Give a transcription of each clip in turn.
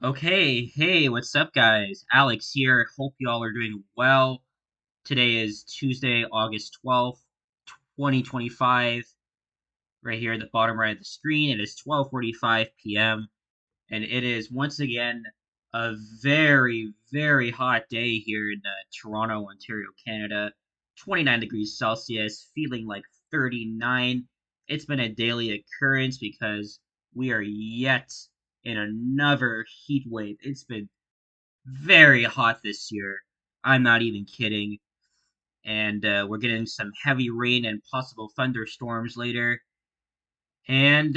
Okay, hey, what's up, guys? Alex here. Hope y'all are doing well. Today is Tuesday, August 12th, 2025. Right here at the bottom right of the screen, it is 12:45 p.m. and it is once again a very, very hot day here in Toronto, Ontario, Canada. 29 degrees Celsius, feeling like 39. It's been a daily occurrence because we are yet in another heat wave. It's been very hot this year. I'm not even kidding. And we're getting some heavy rain and possible thunderstorms later. And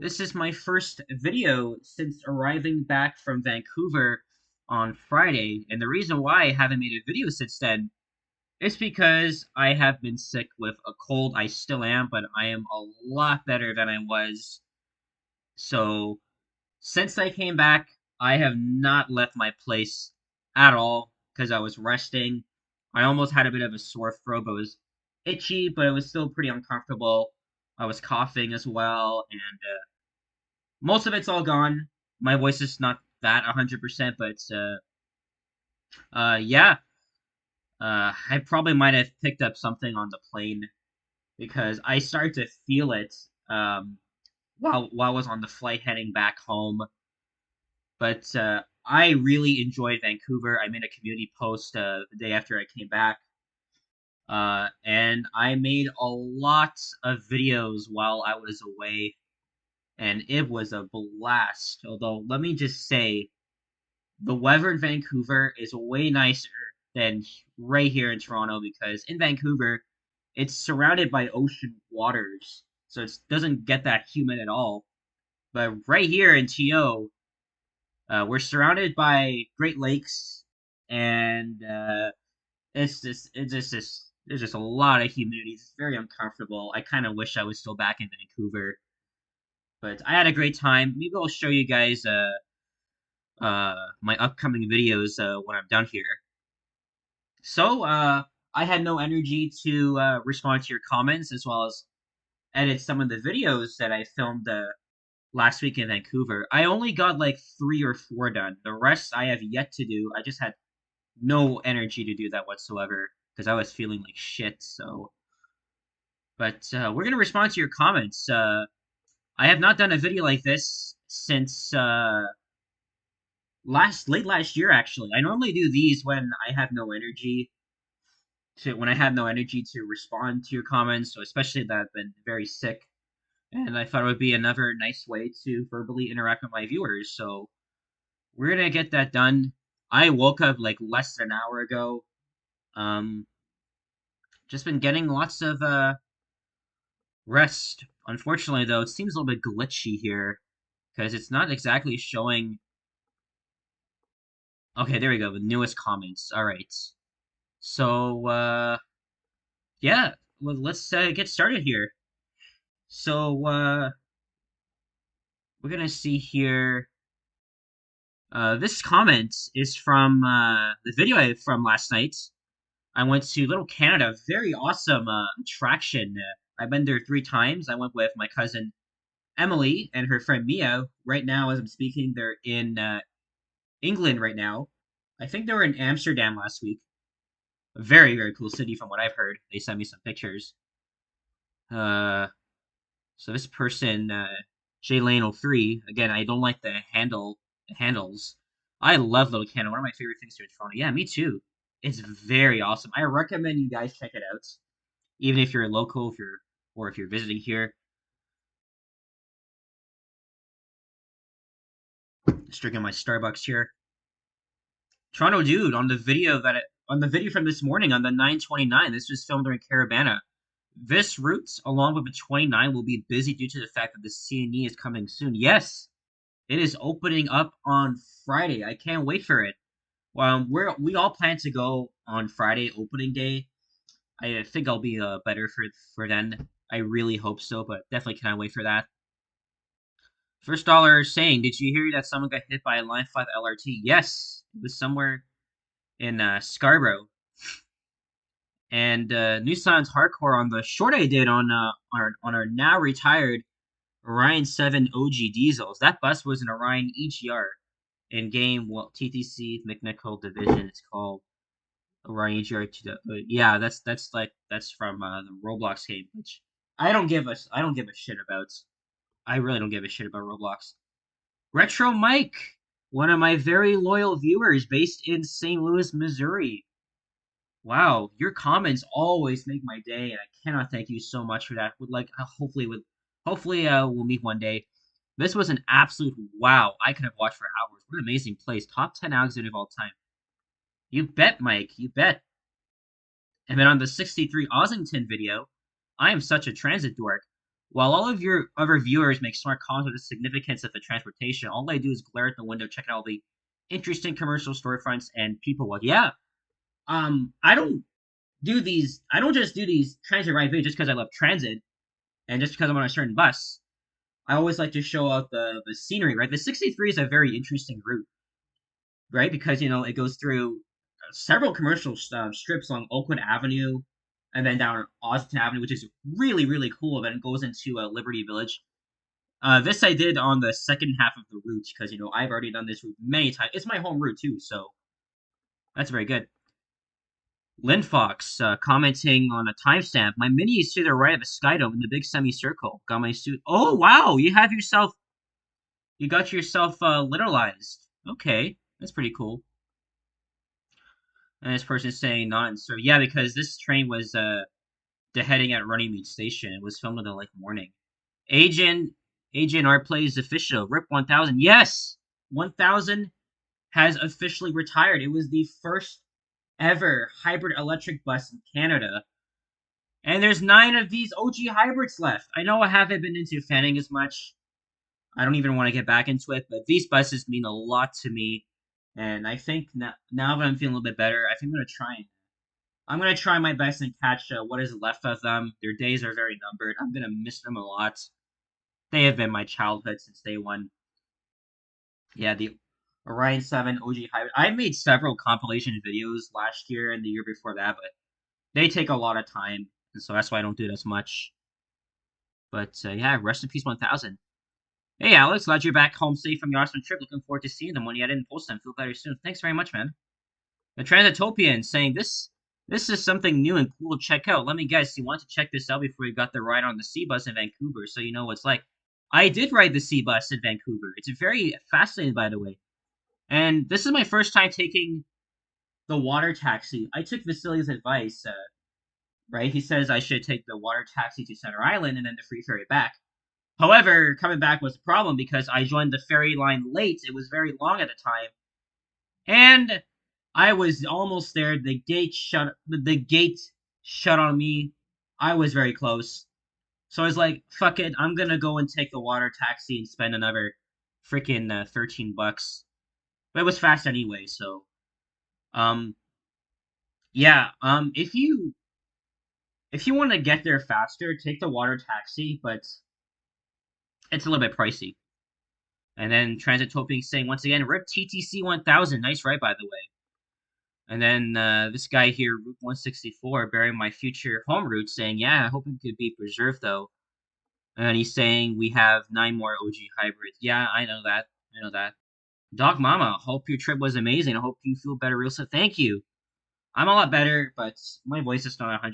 this is my first video since arriving back from Vancouver on Friday. And the reason why I haven't made a video since then is because I have been sick with a cold. I still am, but I am a lot better than I was. So since I came back, I have not left my place at all because I was resting. I almost had a bit of a sore throat, but it was itchy, but it was still pretty uncomfortable. I was coughing as well, and most of it's all gone. My voice is not that 100%, but yeah. I probably might have picked up something on the plane because I started to feel it while I was on the flight heading back home. But I really enjoyed Vancouver. I made a community post the day after I came back, and I made a lot of videos while I was away, and it was a blast. Although, let me just say, the weather in Vancouver is way nicer than right here in Toronto because in Vancouver, it's surrounded by ocean waters, so it doesn't get that humid at all. But right here in TO, we're surrounded by Great Lakes, and there's just a lot of humidity. It's very uncomfortable. I kind of wish I was still back in Vancouver, but I had a great time. Maybe I'll show you guys my upcoming videos when I'm done here. So I had no energy to respond to your comments as well as edit some of the videos that I filmed last week in Vancouver. I only got like three or four done. The rest I have yet to do. I just had no energy to do that whatsoever because I was feeling like shit. So, but we're gonna respond to your comments. I have not done a video like this since late last year. Actually, I normally do these when I have no energy to respond to your comments. So especially that I've been very sick, and I thought it would be another nice way to verbally interact with my viewers. So we're gonna get that done. I woke up like less than an hour ago. Um, just been getting lots of rest. Unfortunately, though, it seems a little bit glitchy here because it's not exactly showing. Okay, there we go. The newest comments. All right. So, yeah, let's get started here. So, we're gonna see here. This comment is from the video from last night. I went to Little Canada. Very awesome attraction. I've been there 3 times. I went with my cousin Emily and her friend Mia. Right now, as I'm speaking, they're in England right now. I think they were in Amsterdam last week. A very, very cool city from what I've heard. They sent me some pictures. Uh, so this person, JLane03, again, I don't like the handles. I love Little Canada. One of my favorite things here in Toronto. Yeah, me too. It's very awesome. I recommend you guys check it out, even if you're a local, if you're visiting here. Just drinking my Starbucks here. Toronto dude on the video from this morning on the 929. This was filmed during Caravana. This route, along with the 29, will be busy due to the fact that the CNE is coming soon. Yes, it is opening up on Friday. I can't wait for it. We all plan to go on Friday opening day. I think I'll be better for then. I really hope so, but definitely can't wait for that. First dollar saying, did you hear that someone got hit by a Line 5 LRT? Yes, it was somewhere in Scarborough. And Nissan's hardcore on the short I did on our now retired Orion 7 OG diesels. That bus was an Orion EGR in game. Well, TTC McNichol Division. It's called Orion EGR. Yeah, that's from the Roblox game, which I don't give a shit about. I really don't give a shit about Roblox. Retro Mike, one of my very loyal viewers based in St. Louis, Missouri. Wow, your comments always make my day, and I cannot thank you so much for that. Would like hopefully we'll meet one day. This was an absolute wow. I could have watched for hours. What an amazing place. Top 10 Alexander of all time. You bet, Mike. You bet. And then on the 63 Ossington video, I am such a transit dork. While all of your other viewers make smart comments with the significance of the transportation, all I do is glare at the window, check out all the interesting commercial storefronts and people. Well, yeah, I don't I don't just do these transit ride videos just because I love transit and just because I'm on a certain bus. I always like to show out the scenery, right? The 63 is a very interesting route, right? Because it goes through several commercial strips along Oakwood Avenue, and then down Austin Avenue, which is really really cool. Then it goes into Liberty Village. This I did on the second half of the route because I've already done this route many times. It's my home route too, so that's very good. Lynn Fox commenting on a timestamp. My mini is to the right of a skydome in the big semicircle. Got my suit. Oh wow, you got yourself literalized. Okay, that's pretty cool. And this person's saying not in service. Yeah, because this train was deheading at Runnymede Station. It was filmed in the late morning. Agent Agent Art plays official. Rip 1000. Yes, 1000 has officially retired. It was the first ever hybrid electric bus in Canada. And there's 9 of these OG hybrids left. I know I haven't been into fanning as much. I don't even want to get back into it, but these buses mean a lot to me. And I think now that I'm feeling a little bit better, I think I'm gonna try my best and catch what is left of them. Their days are very numbered. I'm gonna miss them a lot. They have been my childhood since day one. Yeah, the Orion 7 OG hybrid. I made several compilation videos last year and the year before that, but they take a lot of time, and so that's why I don't do it as much. But yeah, rest in peace, 1000. Hey, Alex, glad you're back home safe from your awesome trip. Looking forward to seeing them when you I didn't post them. Feel better soon. Thanks very much, man. The Transitopian saying this is something new and cool to check out. Let me guess, you want to check this out before you got the ride on the C bus in Vancouver, so you know what it's like. I did ride the C bus in Vancouver. It's very fascinating, by the way. And this is my first time taking the water taxi. I took Vasily's advice, right? He says I should take the water taxi to Center Island and then the free ferry back. However, coming back was a problem because I joined the ferry line late. It was very long at the time. And I was almost there. The gate shut on me. I was very close. So I was like, fuck it. I'm going to go and take the water taxi and spend another freaking $13. But it was fast anyway, so um yeah, if you want to get there faster, take the water taxi, but it's a little bit pricey. And then Transit Topic saying once again, rip TTC 1000. Nice ride, by the way. And then this guy here, Route 164, bearing my future home route, saying, yeah, I hope it could be preserved, though. And he's saying we have 9 more OG hybrids. Yeah, I know that. I know that. Dog Mama, hope your trip was amazing. I hope you feel better real soon. Thank you. I'm a lot better, but my voice is not 100%.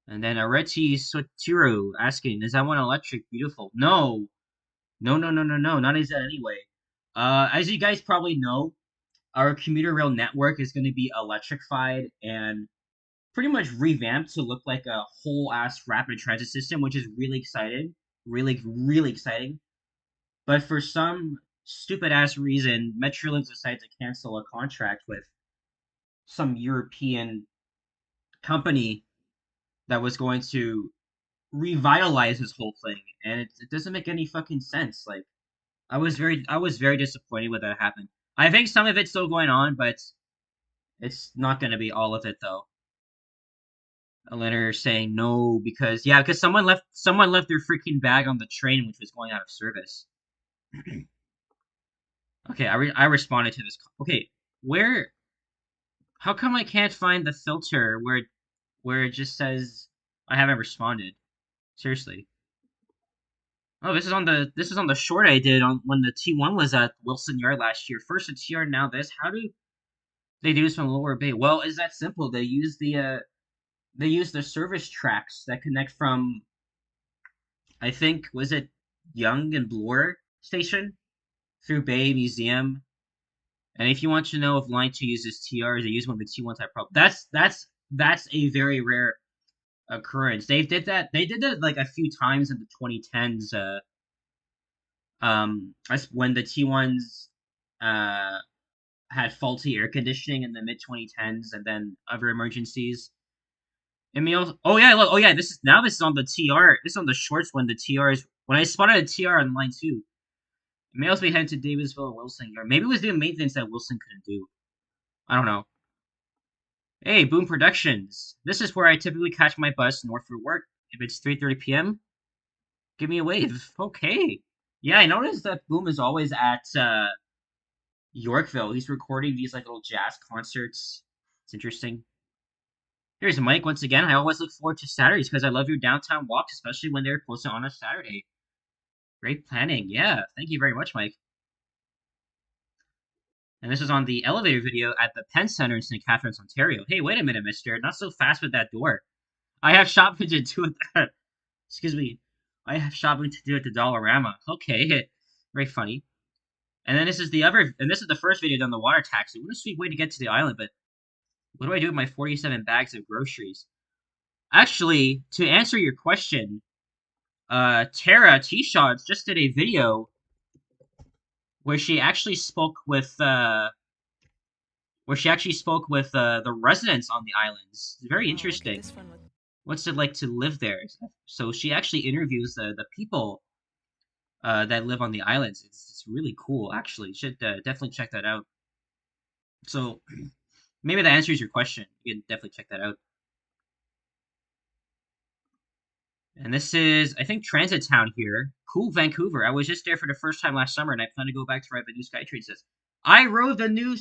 And then Areti Sotiro asking, is that one electric beautiful? No. No, no, no, no, no. Not as that anyway. As you guys probably know, our commuter rail network is going to be electrified and pretty much revamped to look like a whole ass rapid transit system, which is really exciting. Really, really exciting. But for some stupid ass reason, Metrolinx decided to cancel a contract with some European company that was going to revitalize this whole thing, and it doesn't make any fucking sense. Like, I was very disappointed when that happened. I think some of it's still going on, but it's not going to be all of it though. A letter saying no because yeah, because someone left their freaking bag on the train which was going out of service. Okay, I responded to this. Okay, where? How come I can't find the filter where it just says I haven't responded? Seriously. Oh, this is on the short I did on when the T1 was at Wilson Yard last year. First the TR, now this. How do they do this from Lower Bay? Well, it's that simple. They use the service tracks that connect from, I think, was it Young and Bloor station through Bay Museum. And if you want to know if Line 2 uses TRs, they use one of the T1 type problem. That's a very rare occurrence. They did that like a few times in the 2010s. That's when the T1s uh had faulty air conditioning in the mid 2010s, and then other emergencies. And me also, oh yeah, look, oh yeah, this is on the TR. This is on the shorts when the TRs when I spotted a TR on line 2. It may also be heading to Davisville or Wilson, or maybe it was doing maintenance that Wilson couldn't do. I don't know. Hey, Boom Productions. This is where I typically catch my bus north for work. If it's 3:30 p.m., give me a wave. Okay. Yeah, I noticed that Boom is always at Yorkville. He's recording these like little jazz concerts. It's interesting. Here's Mike once again. I always look forward to Saturdays because I love your downtown walks, especially when they're posted on a Saturday. Great planning. Yeah, thank you very much, Mike. And this is on the elevator video at the Penn Center in St. Catharines, Ontario. Hey, wait a minute, mister. Not so fast with that door. I have shopping to do at the... Excuse me. I have shopping to do at the Dollarama. Okay. Very funny. And then this is the first video done the water taxi. What a sweet way to get to the island, but what do I do with my 47 bags of groceries? Actually, to answer your question, Tara T-Shots just did a video where she actually spoke with the residents on the islands. It's very interesting. What's it like to live there? So she actually interviews the people that live on the islands. It's really cool, actually. You should definitely check that out. So maybe that answers your question. You can definitely check that out. And this is, I think, Transit Town here. Cool, Vancouver. I was just there for the first time last summer, and I plan to go back to ride the new SkyTrain. Says, I rode the new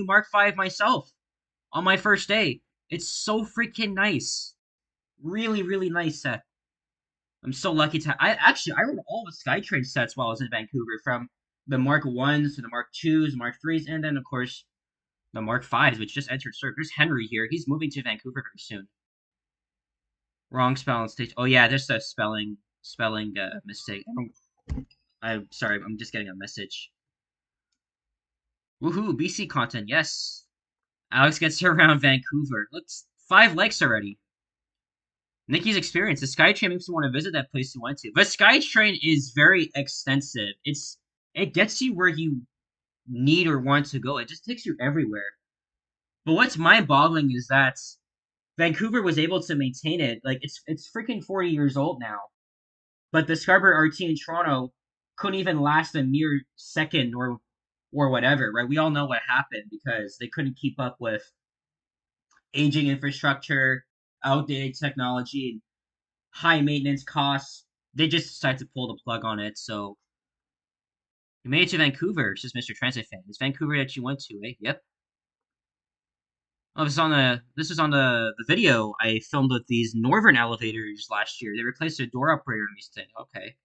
Mark V myself on my first day. It's so freaking nice. Really, really nice set. I'm so lucky to. I rode all the SkyTrain sets while I was in Vancouver, from the Mark 1s to the Mark 2s, Mark 3s, and then of course the Mark 5s, which just entered service. There's Henry here. He's moving to Vancouver very soon. Wrong spell on stage. Oh yeah, there's a spelling mistake. I'm sorry. I'm just getting a message. Woohoo! BC content. Yes. Alex gets around Vancouver. Looks 5 likes already. Nikki's experience. The SkyTrain makes me want to visit that place you went to. The SkyTrain is very extensive. It gets you where you need or want to go. It just takes you everywhere. But what's mind-boggling is that Vancouver was able to maintain it. Like it's freaking 40 years old now. But the Scarborough RT in Toronto couldn't even last a mere second or whatever, right? We all know what happened because they couldn't keep up with aging infrastructure, outdated technology, and high maintenance costs. They just decided to pull the plug on it. So you made it to Vancouver, says Mr. Transit fan. It's Vancouver that you went to, eh? Yep. Oh, this is on the video I filmed with these Northern elevators last year. They replaced their door operator in these things. Okay.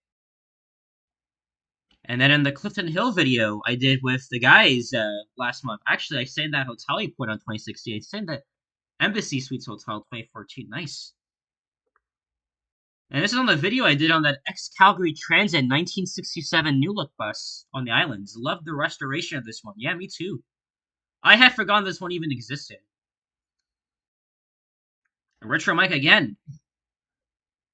And then in the Clifton Hill video I did with the guys last month. Actually, I stayed in that hotel you put on 2016. I stayed in the Embassy Suites Hotel 2014. Nice. And this is on the video I did on that ex-Calgary Transit 1967 New Look bus on the islands. Loved the restoration of this one. Yeah, me too. I had forgotten this one even existed. Retro Mike again.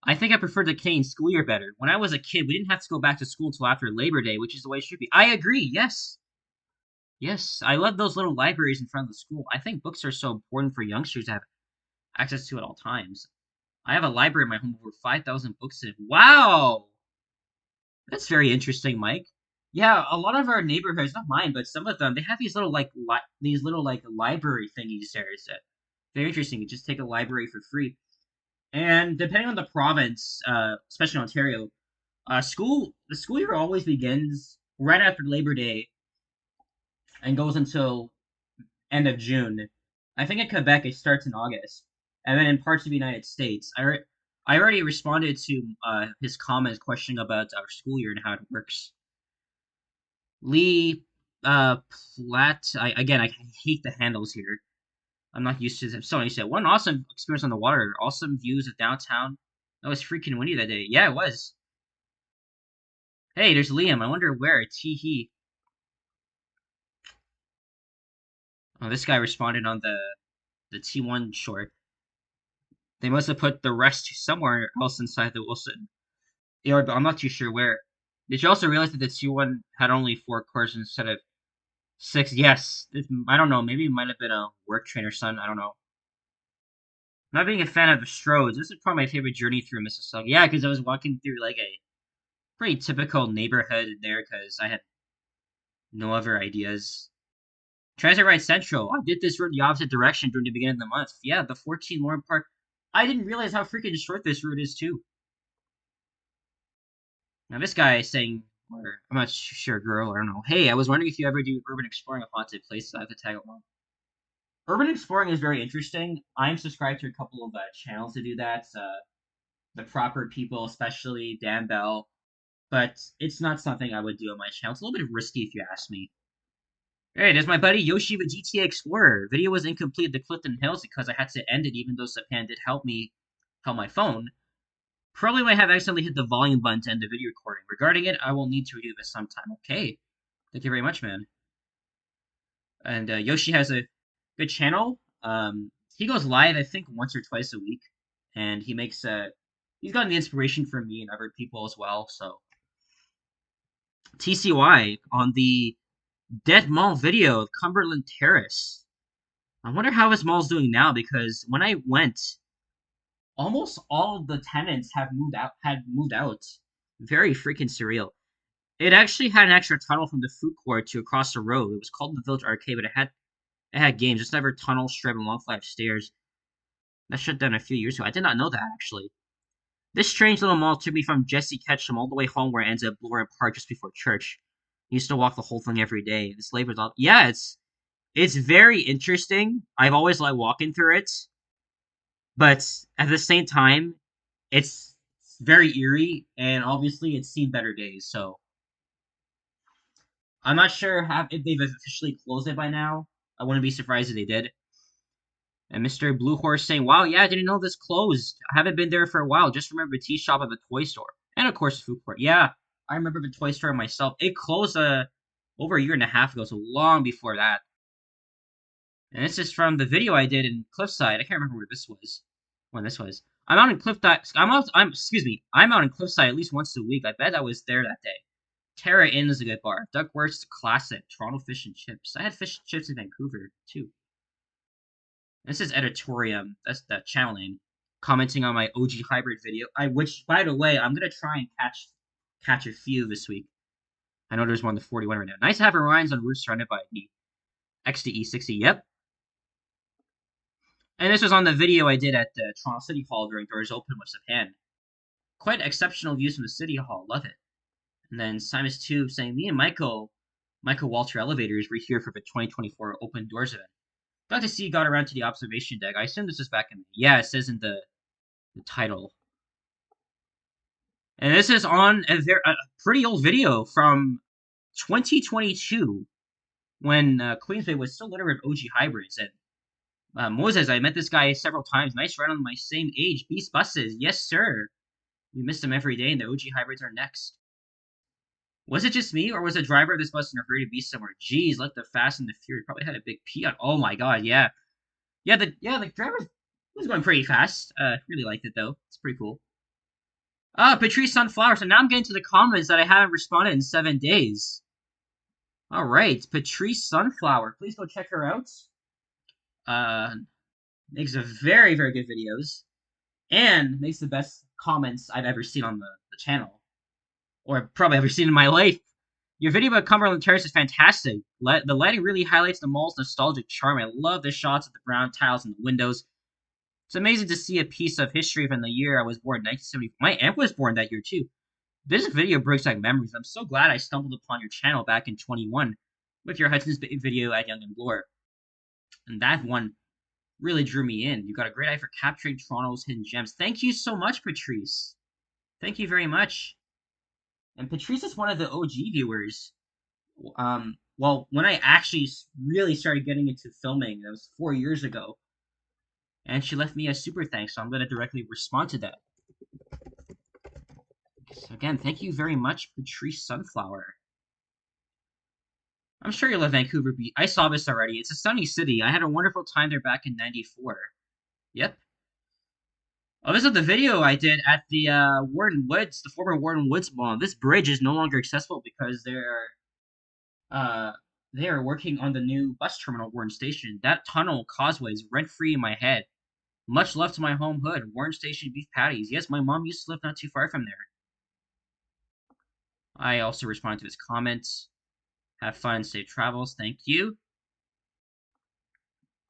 I think I prefer the Canadian school year better. When I was a kid, we didn't have to go back to school until after Labor Day, which is the way it should be. I agree, yes. Yes, I love those little libraries in front of the school. I think books are so important for youngsters to have access to at all times. I have a library in my home with over 5,000 books in it. Wow! That's very interesting, Mike. Yeah, a lot of our neighborhoods, not mine, but some of them, they have these little like library thingies there. It's very interesting. You just take a library for free. And depending on the province, especially in Ontario, the school year always begins right after Labor Day and goes until end of June. I think in Quebec it starts in August, and then in parts of the United States, I already responded to his comment questioning about our school year and how it works. Lee Platt. I hate the handles here. I'm not used to them. Someone said, "What an awesome experience on the water. Awesome views of downtown." That was freaking windy that day. Yeah, it was. Hey, there's Liam. I wonder where. Tee hee. Oh, this guy responded on the T1 short. They must have put the rest somewhere else inside the Wilson. Yeah, but I'm not too sure where. Did you also realize that the T1 had only 4 cores instead of 6? Yes. I don't know. Maybe it might have been a work train or something. I don't know. Not being a fan of the Strohs, this is probably my favorite journey through Mississauga. Yeah, because I was walking through like a pretty typical neighborhood there because I had no other ideas. Transit Ride Central. I did this route the opposite direction during the beginning of the month. Yeah, the 14 Lauren Park. I didn't realize how freaking short this route is too. Now this guy is saying, or I'm not sure, girl, I don't know. Hey, I was wondering if you ever do urban exploring of haunted places. I have to tag along. Urban exploring is very interesting. I'm subscribed to a couple of channels to do that. The proper people, especially Dan Bell, but it's not something I would do on my channel. It's a little bit risky if you ask me. Hey, there's my buddy Yoshi with GTA Explorer. Video was incomplete at the Clifton Hills because I had to end it even though Sapan did help my phone. Probably might have accidentally hit the volume button to end the video recording. Regarding it, I will need to redo this sometime. Okay. Thank you very much, man. And Yoshi has a good channel. He goes live, I think, once or twice a week. And he's gotten the inspiration from me and other people as well, so. TCY on the Dead Mall video, Cumberland Terrace. I wonder how his mall's doing now because when I went, almost all of the tenants had moved out. Very freaking surreal. It actually had an extra tunnel from the food court to across the road. It was called the Village Arcade, but it had games. Just never tunnel, strip, and long flight of stairs. That shut down a few years ago. I did not know that actually. This strange little mall took me from Jesse Ketchum all the way home where it ends at Bloor Park just before church. I used to walk the whole thing every day. This labor's all yeah, it's very interesting. I've always liked walking through it, but at the same time, it's very eerie, and obviously it's seen better days. So I'm not sure if they've officially closed it by now. I wouldn't be surprised if they did. And Mr. Blue Horse saying, "Wow, yeah, I didn't know this closed. I haven't been there for a while. Just remember the tea shop at the toy store, and of course the food court. Yeah, I remember the toy store myself. It closed over a year and a half ago, so long before that. And this is from the video I did in Cliffside. I can't remember where this was. When this was. I'm out in Cliffside. Excuse me. I'm out in Cliffside at least once a week. I bet I was there that day. Terra Inn is a good bar. Duckworth's classic. Toronto fish and chips. I had fish and chips in Vancouver too. This is Editorium. That's the channel name. Commenting on my OG hybrid video. Which, by the way, I'm gonna try and catch a few this week. I know there's one to 41 right now. Nice to have Orion's on route surrounded by the XDE60. Yep. And this was on the video I did at the Toronto City Hall during Doors Open with Japan. Quite exceptional views from the City Hall. Love it. And then Simus Tube saying, me and Michael Walter Elevators were here for the 2024 Open Doors event. Glad to see you got around to the observation deck. I assume this is back in... Yeah, it says in the title. And this is on a pretty old video from 2022 when Queensway was still littered with OG hybrids. And Moses, I met this guy several times. Nice ride on my same age. Beast buses. Yes, sir. We miss them every day, and the OG hybrids are next. Was it just me, or was the driver of this bus in a hurry to be somewhere? Jeez, like the Fast and the Furious. Probably had a big pee on. Oh my god, yeah. The driver was going pretty fast. Really liked it, though. It's pretty cool. Patrice Sunflower. So now I'm getting to the comments that I haven't responded in 7 days. Alright, Patrice Sunflower. Please go check her out. Makes a very, very good videos. And makes the best comments I've ever seen on the channel. Or probably ever seen in my life. Your video about Cumberland Terrace is fantastic. The lighting really highlights the mall's nostalgic charm. I love the shots of the brown tiles and the windows. It's amazing to see a piece of history from the year I was born, 1970. My aunt was born that year too. This video brings back memories. I'm so glad I stumbled upon your channel back in 21 with your Hudson's video at Young and Bloor. And that one, really drew me in. You got a great eye for capturing Toronto's hidden gems. Thank you so much, Patrice. Thank you very much. And Patrice is one of the OG viewers. Well, when I actually really started getting into filming, that was 4 years ago, and she left me a super thanks, so I'm going to directly respond to that. So again, thank you very much, Patrice Sunflower. I'm sure you love Vancouver Beach. I saw this already. It's a sunny city. I had a wonderful time there back in '94. Yep. Oh, this is the video I did at the Warden Woods, the former Warden Woods Mall. This bridge is no longer accessible because uh they are working on the new bus terminal, Warden Station. That tunnel causeway is rent-free in my head. Much love to my home hood, Warren Station beef patties. Yes, my mom used to live not too far from there. I also responded to his comments. Have fun and safe travels. Thank you.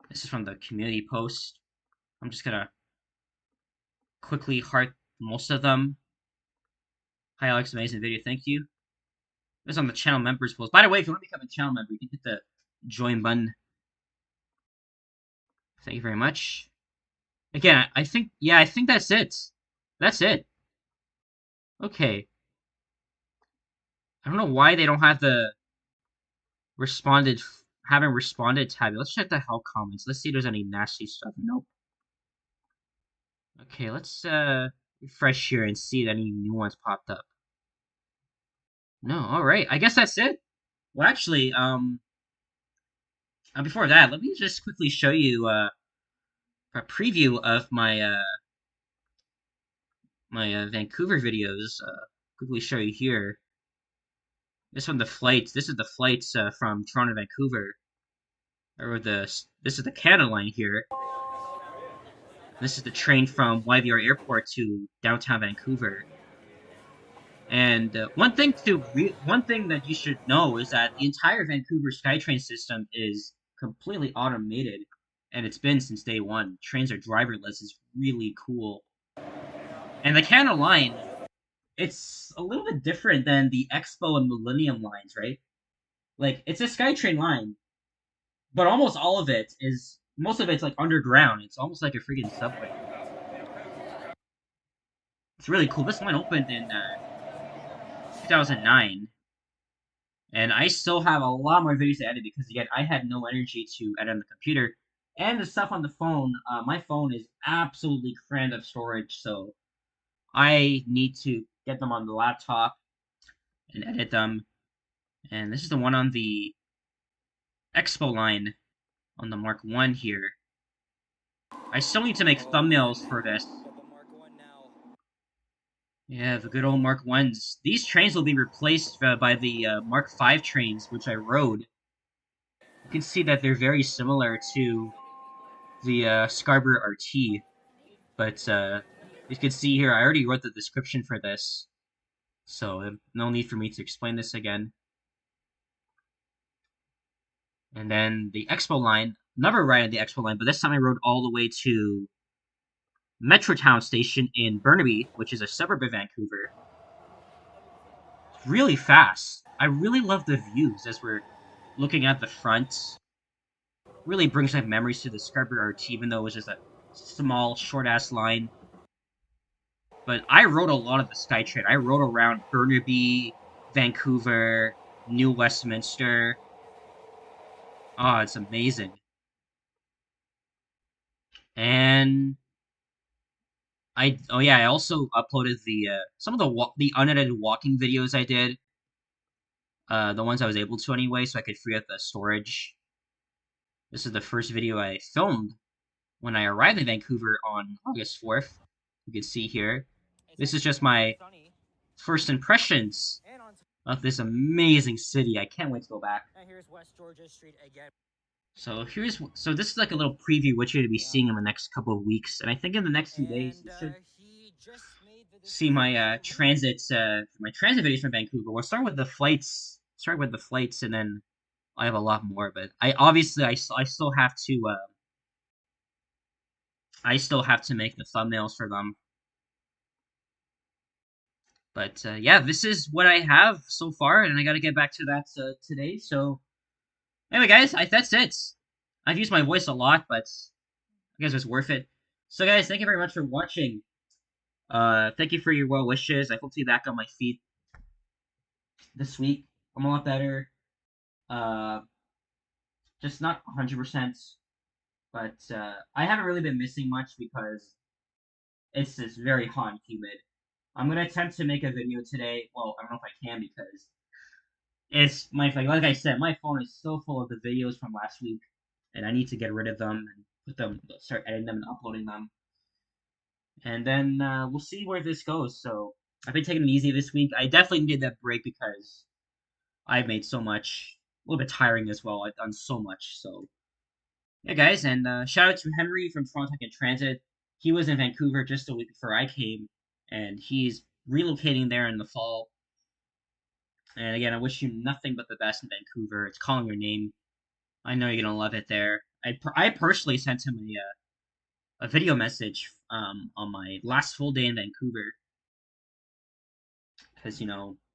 This is from the community post. I'm just gonna quickly heart most of them. Hi Alex, amazing video. Thank you. This is on the channel members post. By the way, if you want to become a channel member, you can hit the join button. Thank you very much. Again, I think that's it. That's it. Okay. I don't know why they don't have the haven't responded tab. Let's check the help comments. Let's see if there's any nasty stuff. Nope. Okay, let's refresh here and see if any new ones popped up. No, alright. I guess that's it. Well, actually, before that, let me just quickly show you a preview of my Vancouver videos. Quickly show you here. This one, the flights. This is the flights from Toronto to Vancouver. This is the Canada line here. This is the train from YVR Airport to downtown Vancouver. And one thing that you should know is that the entire Vancouver SkyTrain system is completely automated, and it's been since day one. Trains are driverless. It's really cool. And the Canada line, it's a little bit different than the Expo and Millennium lines, right? Like, it's a SkyTrain line, but most of it's like underground. It's almost like a freaking subway. It's really cool. This line opened in 2009, and I still have a lot more videos to edit because again, I had no energy to edit on the computer, and the stuff on the phone. My phone is absolutely crammed of storage, so I need to get them on the laptop and edit them. And this is the one on the Expo line on the Mark 1 here. I still need to make thumbnails for this. Yeah, the good old Mark 1s. These trains will be replaced by the Mark 5 trains, which I rode. You can see that they're very similar to the Scarborough RT. But you can see here, I already wrote the description for this. So no need for me to explain this again. And then the Expo line, never ride on the Expo line, but this time I rode all the way to Metrotown Station in Burnaby, which is a suburb of Vancouver. It's really fast. I really love the views as we're looking at the front. Really brings back memories to the Scarborough RT, even though it was just a small, short-ass line. But I rode a lot of the SkyTrain. I rode around Burnaby, Vancouver, New Westminster. Oh, it's amazing. And I also uploaded the some of the unedited walking videos I did. The ones I was able to anyway, so I could free up the storage. This is the first video I filmed when I arrived in Vancouver on August 4th. You can see here. This is just my first impressions of this amazing city. I can't wait to go back. Here's West Georgia Street again. So this is like a little preview what you're going to be seeing in the next couple of weeks, and I think in the next few days you should see my transit videos from Vancouver. We'll start with the flights. And then I have a lot more. But I still have to make the thumbnails for them. But yeah, this is what I have so far, and I got to get back to that today. So anyway, guys, that's it. I've used my voice a lot, but I guess it's worth it. So, guys, thank you very much for watching. Thank you for your well wishes. I hope to be back on my feet this week. I'm a lot better. Uh, just not 100%, but I haven't really been missing much because it's just very hot and humid. I'm gonna attempt to make a video today. Well, I don't know if I can because it's my like I said, my phone is so full of the videos from last week, and I need to get rid of them and start editing them and uploading them, and then we'll see where this goes. So I've been taking it easy this week. I definitely needed that break because I've made so much, a little bit tiring as well. I've done so much. So yeah, guys, and shout out to Henry from Toronto Tech in Transit. He was in Vancouver just a week before I came, and he's relocating there in the fall. And again, I wish you nothing but the best in Vancouver. It's calling your name. I know you're gonna love it there. I personally sent him a video message on my last full day in Vancouver because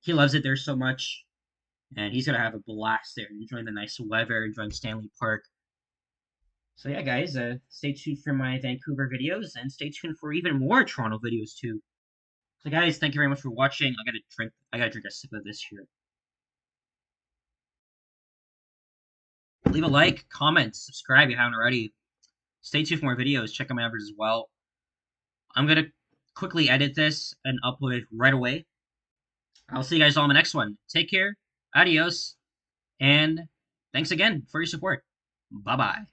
he loves it there so much, and he's gonna have a blast there, enjoying the nice weather, enjoying Stanley Park. So yeah, guys, stay tuned for my Vancouver videos, and stay tuned for even more Toronto videos too. So guys, thank you very much for watching. I gotta drink a sip of this here. Leave a like, comment, subscribe if you haven't already. Stay tuned for more videos. Check out my others as well. I'm gonna quickly edit this and upload it right away. I'll see you guys all in the next one. Take care, adios, and thanks again for your support. Bye bye.